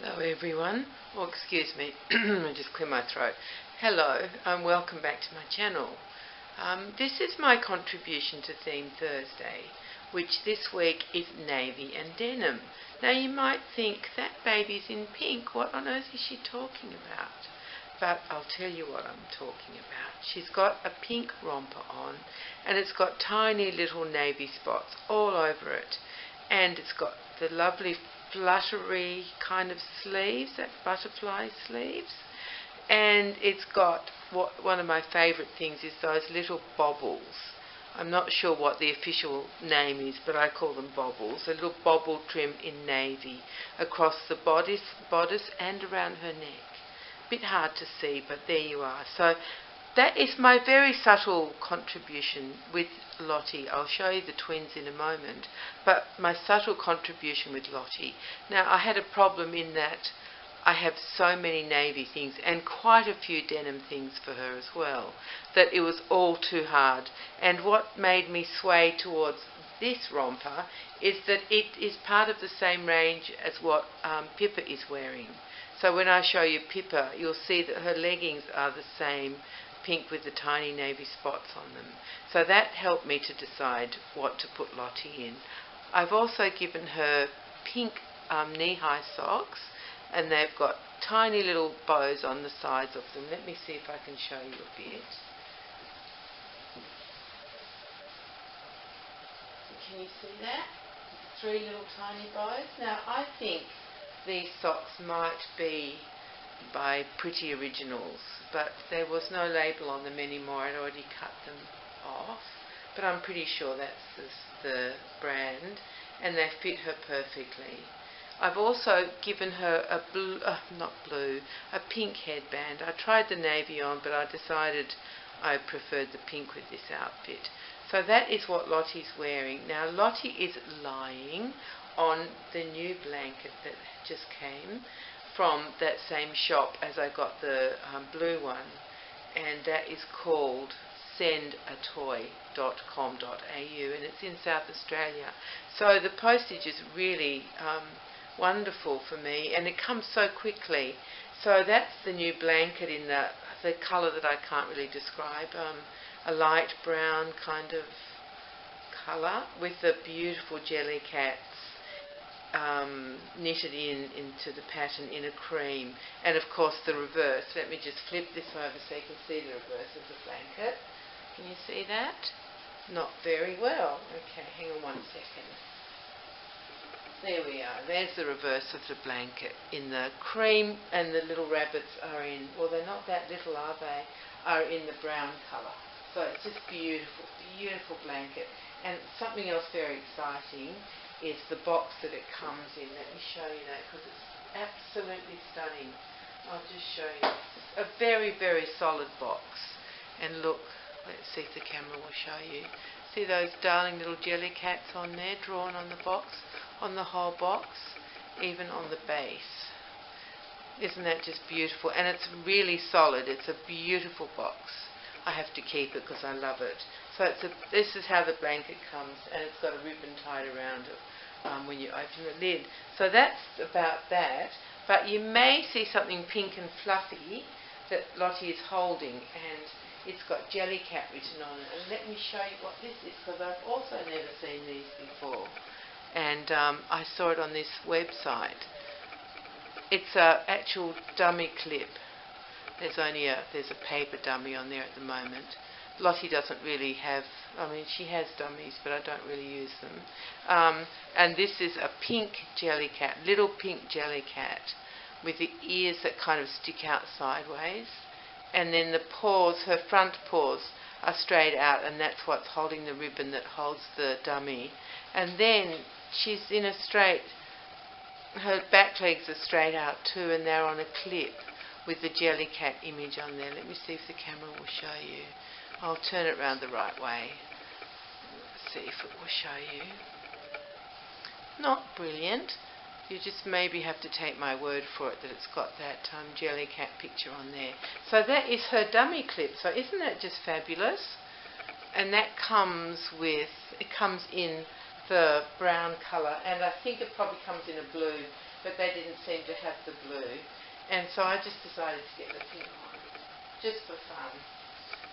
Hello everyone, or excuse me, I just clear my throat. Hello and welcome back to my channel. This is my contribution to Theme Thursday, which this week is navy and denim. Now you might think, that baby's in pink, what on earth is she talking about? But I'll tell you what I'm talking about. She's got a pink romper on and it's got tiny little navy spots all over it, and it's got the lovely fluttery kind of sleeves, that butterfly sleeves, and it's got one of my favourite things is those little bobbles. I'm not sure what the official name is, but I call them bobbles, a little bobble trim in navy across the bodice and around her neck. Bit hard to see, but there you are. So that is my very subtle contribution with Lottie. I'll show you the twins in a moment, but my subtle contribution with Lottie. Now I had a problem in that I have so many navy things and quite a few denim things for her as well, that it was all too hard. And what made me sway towards this romper is that it is part of the same range as what Pippa is wearing. So when I show you Pippa, you'll see that her leggings are the same, pink with the tiny navy spots on them. So that helped me to decide what to put Lottie in. I've also given her pink knee-high socks, and they've got tiny little bows on the sides of them. Let me see if I can show you a bit. Can you see that? 3 little tiny bows. Now I think these socks might be by Pretty Originals, but there was no label on them anymore. I'd already cut them off, but I'm pretty sure that's the brand, and they fit her perfectly. I've also given her a a pink headband. I tried the navy on, but I decided I preferred the pink with this outfit. So that is what Lottie's wearing. Now Lottie is lying on the new blanket that just came from that same shop as I got the blue one, and that is called sendatoy.com.au, and it's in South Australia. So the postage is really wonderful for me, and it comes so quickly. So that's the new blanket in the colour that I can't really describe, a light brown kind of colour with the beautiful Jellycats knitted into the pattern in a cream, and of course the reverse. Let me just flip this over so you can see the reverse of the blanket. Can you see that? Not very well. Okay, hang on one second. There we are. There's the reverse of the blanket in the cream, and the little rabbits are in, well, they're not that little, are they? Are in the brown colour. So it's just beautiful, beautiful blanket. And something else very exciting is the box that it comes in. Let me show you that, because it's absolutely stunning. I'll just show you. A very, very solid box. And look, let's see if the camera will show you. See those darling little Jellycats on there, drawn on the box, on the whole box, even on the base. Isn't that just beautiful? And it's really solid. It's a beautiful box. I have to keep it because I love it. So this is how the blanket comes, and it's got a ribbon tied around it when you open the lid. So that's about that. But you may see something pink and fluffy that Lottie is holding, and it's got Jellycat written on it. And let me show you what this is, because I've also never seen these before. And I saw it on this website. It's an actual dummy clip. There's a paper dummy on there at the moment. Lottie doesn't really have, I mean, she has dummies, but I don't really use them. And this is a pink Jellycat, little pink Jellycat, with the ears that kind of stick out sideways. And then the paws, her front paws, are straight out, and that's what's holding the ribbon that holds the dummy. And then she's in a straight, her back legs are straight out too, and they're on a clip with the Jellycat image on there. Let me see if the camera will show you. I'll turn it round the right way. Let's see if it will show you. Not brilliant. You just maybe have to take my word for it that it's got that Jellycat picture on there. So that is her dummy clip. So isn't that just fabulous? And that comes in the brown colour, and I think it probably comes in a blue but they didn't seem to have the blue. And so I just decided to get the pink one, just for fun.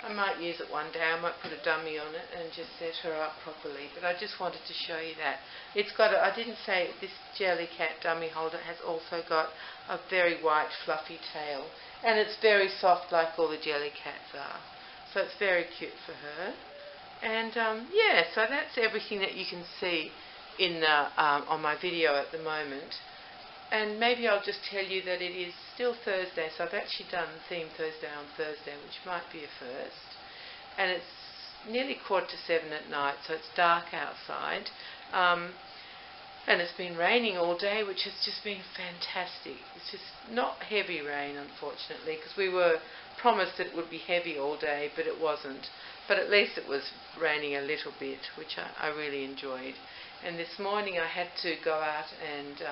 I might use it one day. I might put a dummy on it and just set her up properly. But I just wanted to show you that. It's got I didn't say this Jellycat dummy holder has also got a very white fluffy tail. And it's very soft like all the Jellycats are. So it's very cute for her. And yeah, so that's everything that you can see in on my video at the moment. And maybe I'll just tell you that it is still Thursday, so I've actually done Theme Thursday on Thursday, which might be a first. And it's nearly 6:45 at night, so it's dark outside. And it's been raining all day, which has just been fantastic. It's just not heavy rain, unfortunately, because we were promised that it would be heavy all day, but it wasn't. But at least it was raining a little bit, which I really enjoyed. And this morning I had to go out and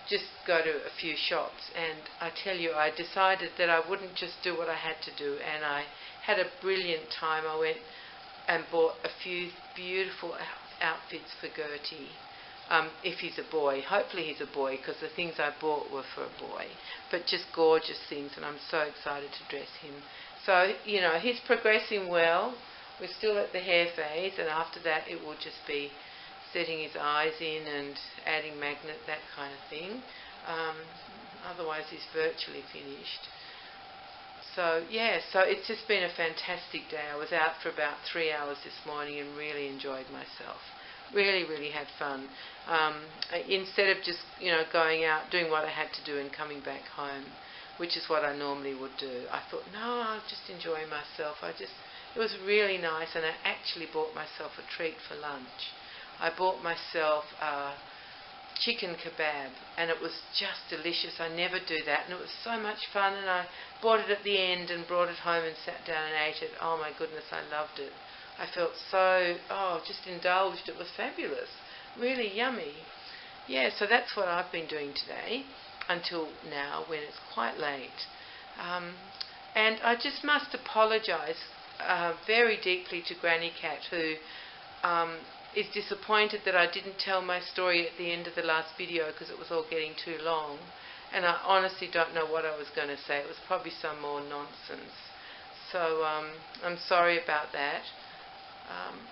just go to a few shops, and I tell you, I decided that I wouldn't just do what I had to do, and I had a brilliant time. I went and bought a few beautiful outfits for Gertie, if he's a boy. Hopefully he's a boy, because the things I bought were for a boy, but just gorgeous things, and I'm so excited to dress him. So, you know, he's progressing well. We're still at the hair phase, and after that it will just be setting his eyes in and adding magnet, that kind of thing. Otherwise he's virtually finished. So yeah, so it's just been a fantastic day. I was out for about 3 hours this morning and really enjoyed myself. Really had fun. Instead of just, you know, going out, doing what I had to do and coming back home, which is what I normally would do, I thought, no, I'll just enjoy myself. It was really nice, and I actually bought myself a treat for lunch. I bought myself chicken kebab, and it was just delicious. I never do that, and it was so much fun, and I bought it at the end and brought it home and sat down and ate it. Oh my goodness, I loved it. I felt so, just indulged. It was fabulous. Really yummy. Yeah, so that's what I've been doing today until now, when it's quite late. And I just must apologise very deeply to Granny Cat, who is disappointed that I didn't tell my story at the end of the last video because it was all getting too long, and I honestly don't know what I was going to say. It was probably some more nonsense. So I'm sorry about that.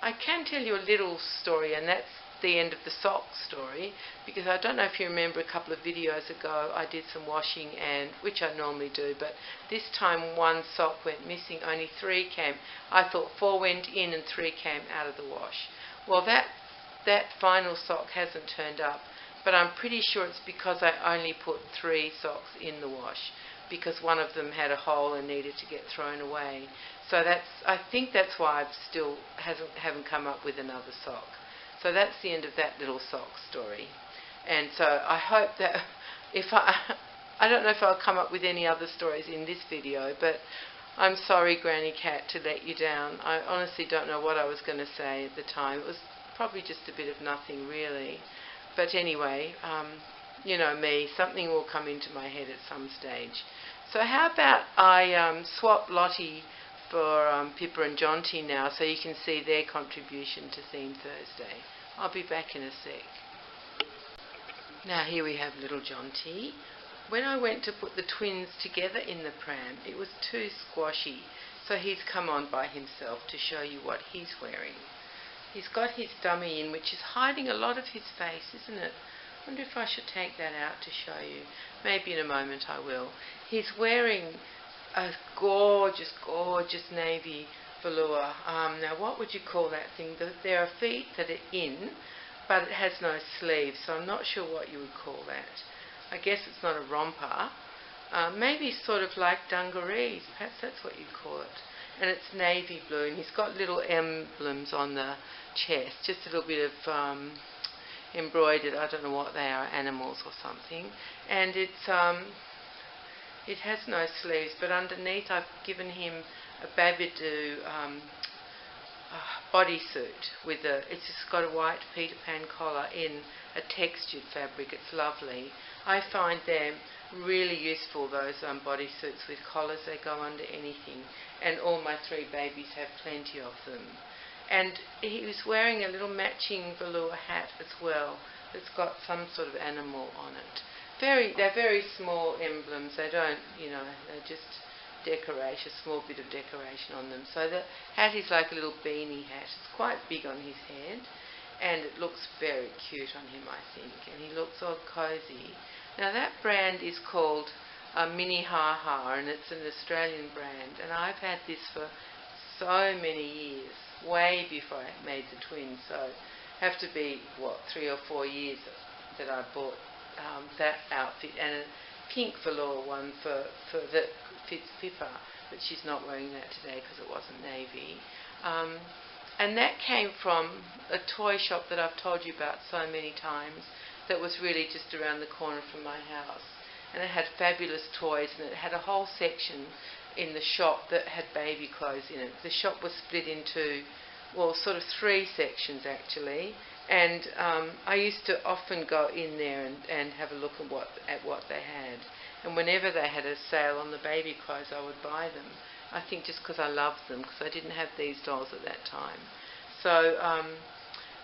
I can tell you a little story, and that's the end of the sock story, because I don't know if you remember a couple of videos ago I did some washing, and which I normally do, but this time one sock went missing. Only 3 came. I thought 4 went in and 3 came out of the wash. Well, that final sock hasn't turned up, but I'm pretty sure it's because I only put 3 socks in the wash, because one of them had a hole and needed to get thrown away. So I think that's why I still haven't come up with another sock. So that's the end of that little sock story. And so I hope that I don't know if I'll come up with any other stories in this video, but I'm sorry, Granny Cat, to let you down. I honestly don't know what I was going to say at the time. It was probably just a bit of nothing, really. But anyway, you know me, something will come into my head at some stage. So how about I swap Lottie for Pippa and Jonty now, so you can see their contribution to Theme Thursday. I'll be back in a sec. Now here we have little Jonty. When I went to put the twins together in the pram, it was too squashy, so he's come on by himself to show you what he's wearing. He's got his dummy in, which is hiding a lot of his face, isn't it? I wonder if I should take that out to show you. Maybe in a moment I will. He's wearing a gorgeous navy velour. Now what would you call that thing? There are feet that are in, but it has no sleeves, so I'm not sure what you would call that. I guess it's not a romper. Maybe sort of like dungarees. Perhaps that's what you'd call it. And it's navy blue, and he's got little emblems on the chest, just a little bit of embroidered, I don't know what they are, animals or something. And it has no sleeves, but underneath I've given him a Babidoo bodysuit with it's just got a white Peter Pan collar in a textured fabric. It's lovely. I find them really useful, those bodysuits with collars. They go under anything, and all my 3 babies have plenty of them. And he was wearing a little matching velour hat as well. that's got some sort of animal on it. They're very small emblems. They don't, they're just decoration, a small bit of decoration on them. So the hat is like a little beanie hat. It's quite big on his head, and it looks very cute on him, I think. And he looks all cosy. Now that brand is called Mini Ha Ha, and it's an Australian brand. And I've had this for so many years, way before I made the twins. So have to be 3 or 4 years that I bought that outfit, and a pink velour one for that fits Pippa, but she's not wearing that today because it wasn't navy. And that came from a toy shop that I've told you about so many times that was really just around the corner from my house. And it had fabulous toys, and it had a whole section in the shop that had baby clothes in it. The shop was split into, sort of 3 sections actually. And I used to often go in there and have a look at what they had. And whenever they had a sale on the baby clothes, I would buy them. I think just because I loved them, because I didn't have these dolls at that time. So,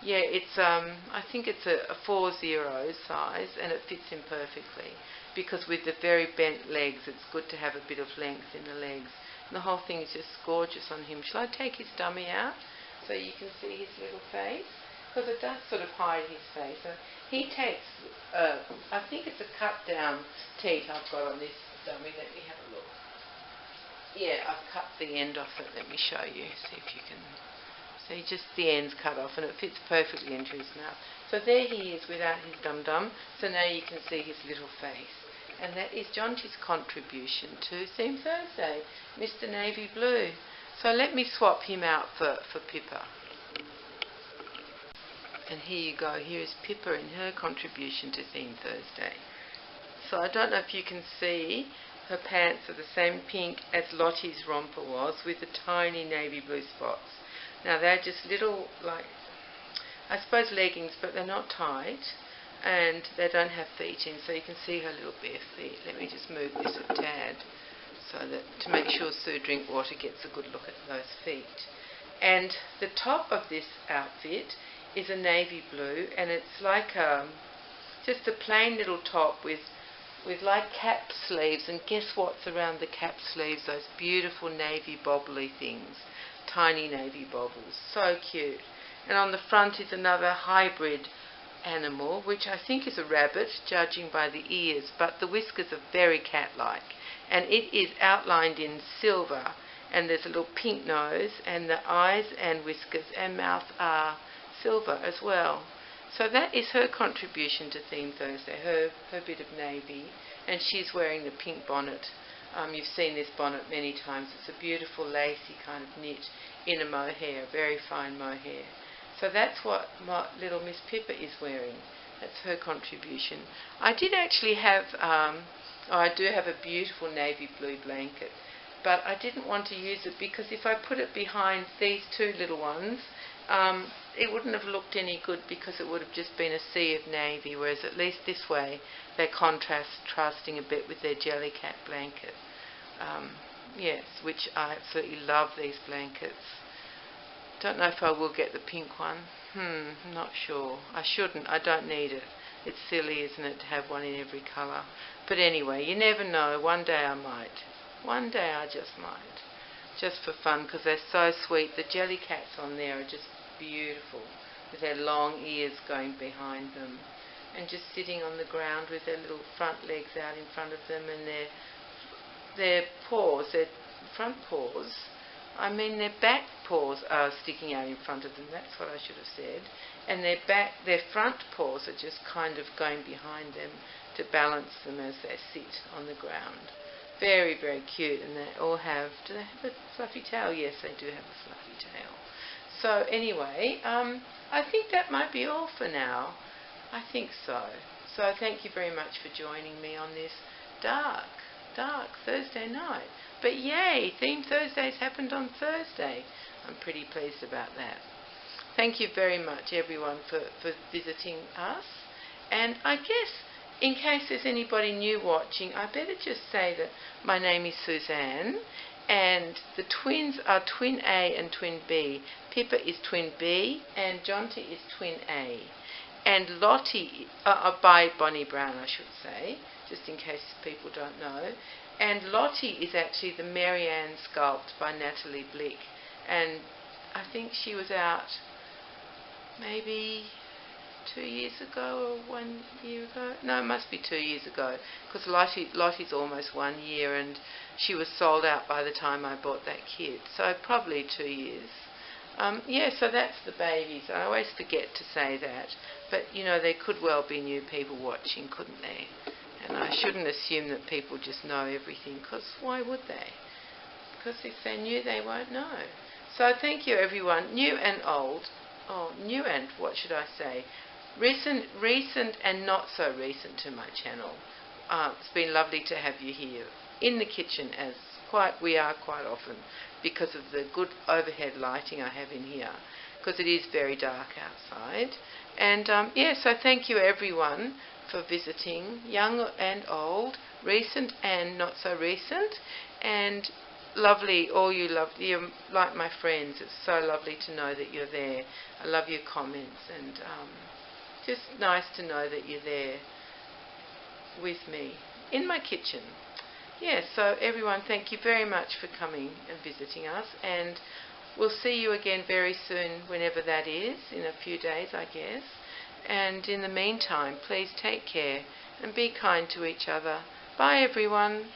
it's I think it's a 4-0 size, and it fits him perfectly. Because with the very bent legs, it's good to have a bit of length in the legs. And the whole thing is just gorgeous on him. Shall I take his dummy out so you can see his little face? Because it does sort of hide his face. He takes, I think it's a cut down teat I've got on this dummy. Let me have a look. Yeah, I've cut the end off it. Let me show you. See if you can see. Just the end's cut off, and it fits perfectly into his mouth. So there he is without his dum-dum. So now you can see his little face. And that is Jonty's contribution to Theme Thursday, Mr. Navy Blue. So let me swap him out for Pippa. And here you go. Here is Pippa in her contribution to Theme Thursday. So I don't know if you can see, her pants are the same pink as Lottie's romper was, with the tiny navy blue spots. Now they're just little, I suppose leggings, but they're not tight, and they don't have feet in, so you can see her little bare feet. Let me just move this a tad, so that to make sure Sue Drinkwater gets a good look at those feet. And the top of this outfit is a navy blue, and it's like just a plain little top with like cap sleeves, and guess what's around the cap sleeves? Those beautiful navy bobbly things, tiny navy bobbles, so cute. And on the front is another hybrid animal, which I think is a rabbit, judging by the ears, but the whiskers are very cat-like, and it is outlined in silver, and there's a little pink nose, and the eyes and whiskers and mouth are silver as well. So that is her contribution to Theme Thursday, her bit of navy, and she's wearing the pink bonnet. You've seen this bonnet many times. It's a beautiful lacy kind of knit in a mohair, very fine mohair. So that's what my little Miss Pippa is wearing. That's her contribution. I did actually have, I do have a beautiful navy blue blanket, but I didn't want to use it because if I put it behind these 2 little ones, it wouldn't have looked any good because it would have just been a sea of navy, whereas at least this way they're contrasting a bit with their Jellycat blanket. Yes, which I absolutely love, these blankets. Don't know if I will get the pink one. Not sure. I shouldn't. I don't need it. It's silly, isn't it, to have one in every colour. But anyway, you never know. One day I might. One day I just might. Just for fun, because they're so sweet. The Jellycats on there are just beautiful, with their long ears going behind them, and just sitting on the ground with their little front legs out in front of them, and their paws, their front paws, their back paws are sticking out in front of them. That's what I should have said. And their front paws are just kind of going behind them to balance them as they sit on the ground. Very, very cute. And they all have, do they have a fluffy tail? Yes, they do have a fluffy tail. So anyway, I think that might be all for now. I think so. So thank you very much for joining me on this dark Thursday night. But yay, Theme Thursdays happened on Thursday. I'm pretty pleased about that. Thank you very much, everyone, for visiting us. And I guess, in case there's anybody new watching, I better just say that my name is Suzanne, and the twins are Twin A and Twin B. Pippa is Twin B, and Jonty is Twin A. And Lottie, by Bonnie Brown, I should say, just in case people don't know. And Lottie is actually the Marianne sculpt by Natalie Blick. And I think she was out maybe 2 years ago or 1 year ago. No, it must be 2 years ago, because Lottie's almost 1 year, and she was sold out by the time I bought that kit. So probably 2 years. Yeah, so that's the babies. I always forget to say that. But, you know, there could well be new people watching, couldn't there? And I shouldn't assume that people just know everything, because why would they? Because if they knew, they won't know. So thank you, everyone, new and old. Oh, new and, what should I say? Recent and not so recent to my channel. It's been lovely to have you here in the kitchen, as we are quite often, because of the good overhead lighting I have in here, because it is very dark outside. And yeah, so thank you everyone for visiting, young and old, recent and not so recent, and lovely, all you you're like my friends. It's so lovely to know that you're there. I love your comments, and just nice to know that you're there with me in my kitchen. Yeah, so everyone, thank you very much for coming and visiting us, and we'll see you again very soon, whenever that is, in a few days, I guess. And in the meantime, please take care and be kind to each other. Bye, everyone.